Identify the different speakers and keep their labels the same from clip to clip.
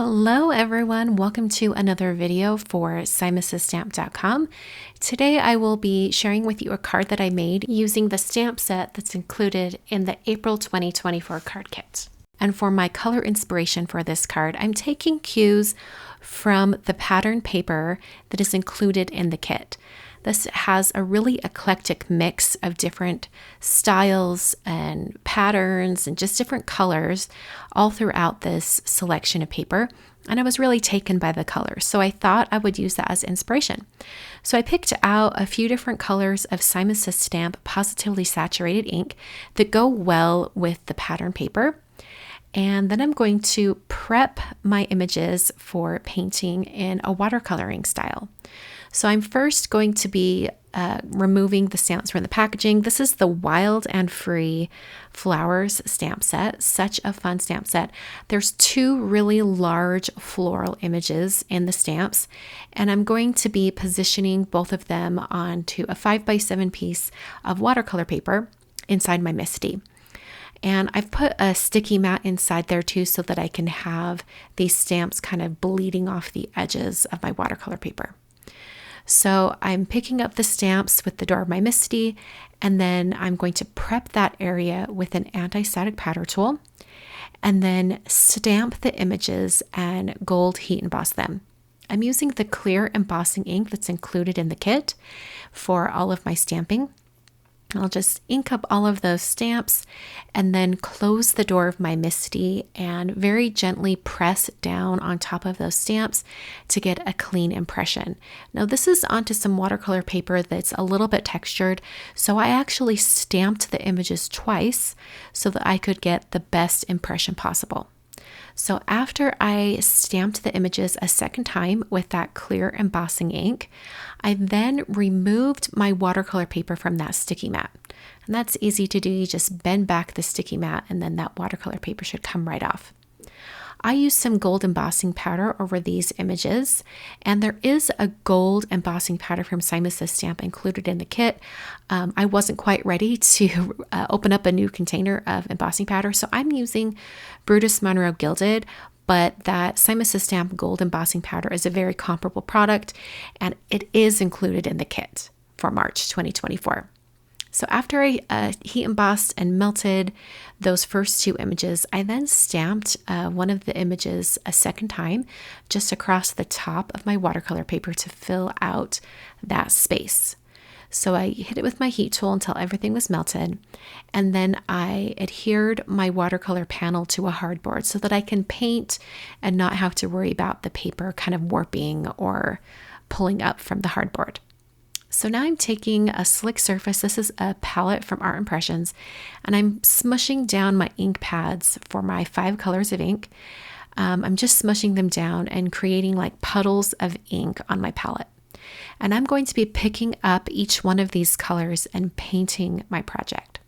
Speaker 1: Hello everyone, welcome to another video for simonstamp.com. Today I will be sharing with you a card that I made using the stamp set that's included in the April 2024 card kit. And for my color inspiration for this card, I'm taking cues from the pattern paper that is included in the kit. This has a really eclectic mix of different styles and patterns and just different colors all throughout this selection of paper. And I was really taken by the colors, so I thought I would use that as inspiration. So I picked out a few different colors of Simon Says Stamp Positively Saturated ink that go well with the pattern paper. And then I'm going to prep my images for painting in a watercoloring style. So I'm first going to be removing the stamps from the packaging. This is the Wild and Free Flowers stamp set. Such a fun stamp set. There's two really large floral images in the stamps, and I'm going to be positioning both of them onto a 5x7 piece of watercolor paper inside my MISTI. And I've put a sticky mat inside there too so that I can have these stamps kind of bleeding off the edges of my watercolor paper. So I'm picking up the stamps with the door of my MISTI, and then I'm going to prep that area with an anti-static powder tool, and then stamp the images and gold heat emboss them. I'm using the clear embossing ink that's included in the kit for all of my stamping. I'll just ink up all of those stamps and then close the door of my MISTI and very gently press down on top of those stamps to get a clean impression. Now this is onto some watercolor paper that's a little bit textured, so I actually stamped the images twice so that I could get the best impression possible. So after I stamped the images a second time with that clear embossing ink, I then removed my watercolor paper from that sticky mat. And that's easy to do. You just bend back the sticky mat and then that watercolor paper should come right off. I used some gold embossing powder over these images, and there is a gold embossing powder from Simon Says Stamp included in the kit. I wasn't quite ready to open up a new container of embossing powder, so I'm using Brutus Monroe Gilded, but that Simon Says Stamp gold embossing powder is a very comparable product, and it is included in the kit for March 2024. So after I heat embossed and melted those first two images, I then stamped one of the images a second time just across the top of my watercolor paper to fill out that space. So I hit it with my heat tool until everything was melted, and then I adhered my watercolor panel to a hardboard so that I can paint and not have to worry about the paper kind of warping or pulling up from the hardboard. So now I'm taking a slick surface. This is a palette from Art Impressions, and I'm smushing down my ink pads for my 5 colors of ink. I'm just smushing them down and creating like puddles of ink on my palette. And I'm going to be picking up each one of these colors and painting my project.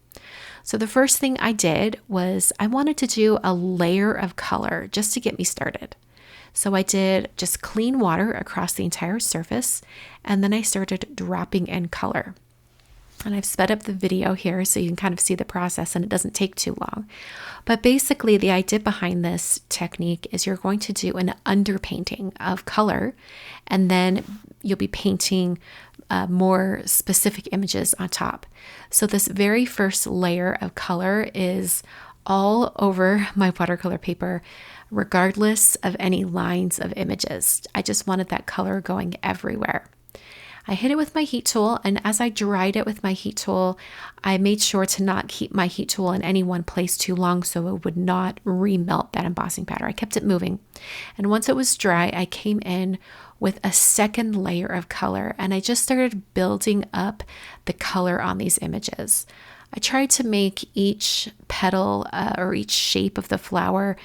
Speaker 1: So the first thing I did was I wanted to do a layer of color just to get me started. So I did just clean water across the entire surface, and then I started dropping in color. And I've sped up the video here so you can kind of see the process, and it doesn't take too long. But basically the idea behind this technique is you're going to do an underpainting of color, and then you'll be painting more specific images on top. So this very first layer of color is all over my watercolor paper, regardless of any lines of images. I just wanted that color going everywhere. I hit it with my heat tool, and as I dried it with my heat tool, I made sure to not keep my heat tool in any one place too long so it would not remelt that embossing powder. I kept it moving. And once it was dry, I came in with a second layer of color, and I just started building up the color on these images. I tried to make each petal or each shape of the flower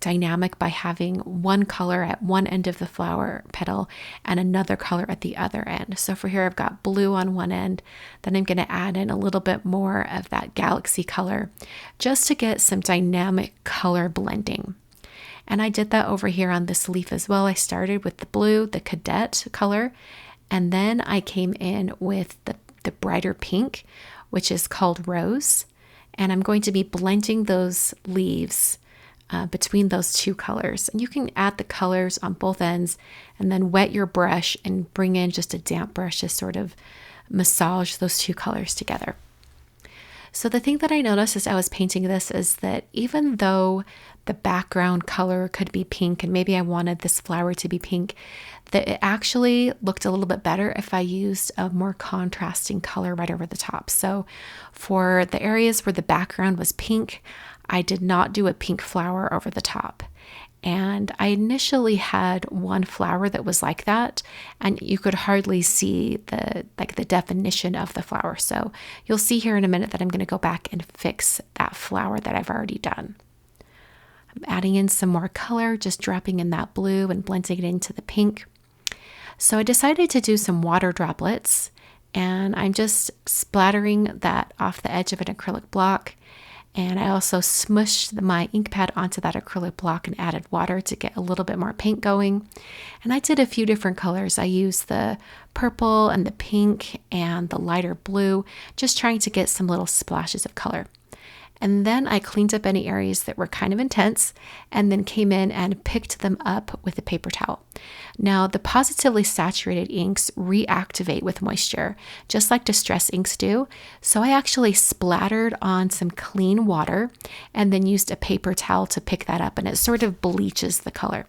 Speaker 1: dynamic by having one color at one end of the flower petal and another color at the other end. So for here, I've got blue on one end, then I'm going to add in a little bit more of that galaxy color just to get some dynamic color blending. And I did that over here on this leaf as well. I started with the blue, the cadet color, and then I came in with the brighter pink, which is called Rose. And I'm going to be blending those leaves between those two colors. And you can add the colors on both ends and then wet your brush and bring in just a damp brush to sort of massage those two colors together. So the thing that I noticed as I was painting this is that even though the background color could be pink and maybe I wanted this flower to be pink, that it actually looked a little bit better if I used a more contrasting color right over the top. So for the areas where the background was pink, I did not do a pink flower over the top. And I initially had one flower that was like that, and you could hardly see the definition of the flower. So you'll see here in a minute that I'm going to go back and fix that flower that I've already done. I'm adding in some more color, just dropping in that blue and blending it into the pink. So I decided to do some water droplets, and I'm just splattering that off the edge of an acrylic block. And I also smushed my ink pad onto that acrylic block and added water to get a little bit more paint going. And I did a few different colors. I used the purple and the pink and the lighter blue, just trying to get some little splashes of color. And then I cleaned up any areas that were kind of intense and then came in and picked them up with a paper towel. Now, the positively saturated inks reactivate with moisture, just like distress inks do. So I actually splattered on some clean water and then used a paper towel to pick that up, and it sort of bleaches the color.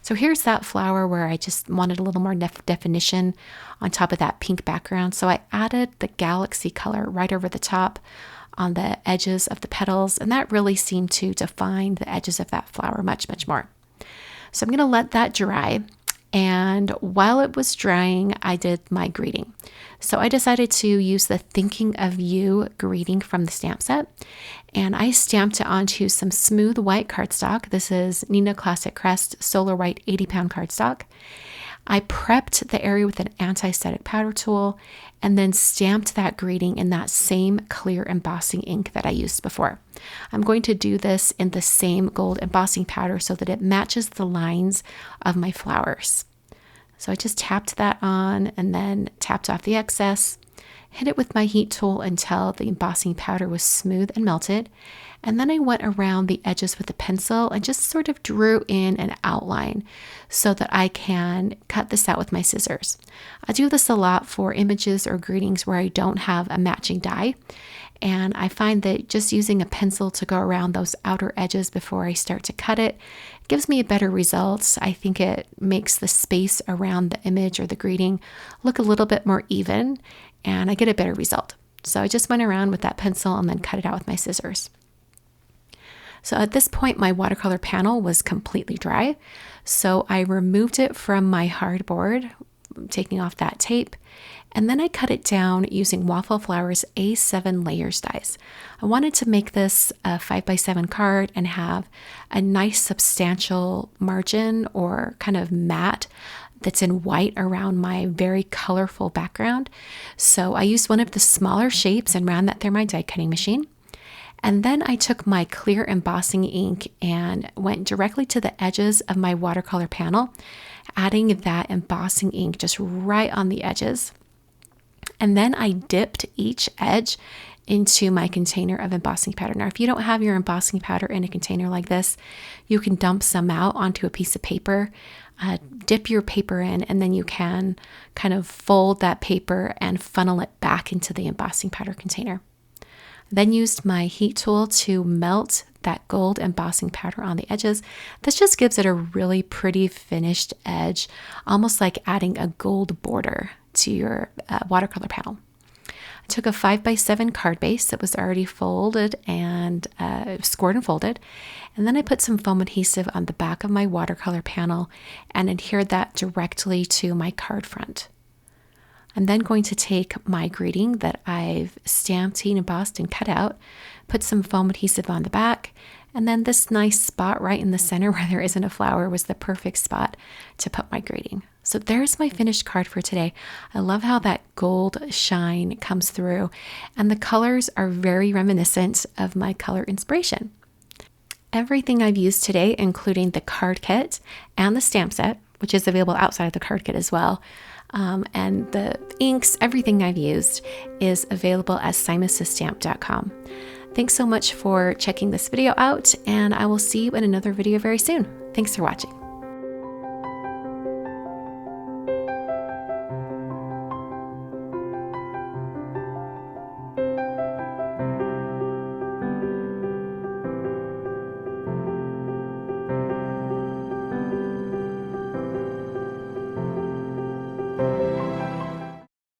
Speaker 1: So here's that flower where I just wanted a little more definition on top of that pink background. So I added the galaxy color right over the top on the edges of the petals, and that really seemed to define the edges of that flower much, much more. So I'm going to let that dry, and while it was drying, I did my greeting. So I decided to use the Thinking of You greeting from the stamp set, and I stamped it onto some smooth white cardstock. This is Neenah Classic Crest Solar White 80-pound cardstock. I prepped the area with an anti-static powder tool and then stamped that greeting in that same clear embossing ink that I used before. I'm going to do this in the same gold embossing powder so that it matches the lines of my flowers. So I just tapped that on and then tapped off the excess, hit it with my heat tool until the embossing powder was smooth and melted. And then I went around the edges with a pencil and just sort of drew in an outline so that I can cut this out with my scissors. I do this a lot for images or greetings where I don't have a matching die. And I find that just using a pencil to go around those outer edges before I start to cut it gives me a better result. I think it makes the space around the image or the greeting look a little bit more even, and I get a better result. So I just went around with that pencil and then cut it out with my scissors. So at this point, my watercolor panel was completely dry. So I removed it from my hardboard, taking off that tape, and then I cut it down using Waffle Flowers A7 layers dies. I wanted to make this a 5x7 card and have a nice substantial margin or kind of matte that's in white around my very colorful background. So I used one of the smaller shapes and ran that through my die cutting machine. And then I took my clear embossing ink and went directly to the edges of my watercolor panel, adding that embossing ink just right on the edges. And then I dipped each edge into my container of embossing powder. Now, if you don't have your embossing powder in a container like this, you can dump some out onto a piece of paper, dip your paper in, and then you can kind of fold that paper and funnel it back into the embossing powder container. Then used my heat tool to melt that gold embossing powder on the edges. This just gives it a really pretty finished edge, almost like adding a gold border to your watercolor panel. I took a 5x7 card base that was already folded and scored and folded, and then I put some foam adhesive on the back of my watercolor panel and adhered that directly to my card front. I'm then going to take my greeting that I've stamped, heat embossed, and cut out, put some foam adhesive on the back, and then this nice spot right in the center where there isn't a flower was the perfect spot to put my greeting. So there's my finished card for today. I love how that gold shine comes through, and the colors are very reminiscent of my color inspiration. Everything I've used today, including the card kit and the stamp set, which is available outside of the card kit as well, and the inks, everything I've used is available at simonsystamp.com. Thanks so much for checking this video out, and I will see you in another video very soon. Thanks for watching.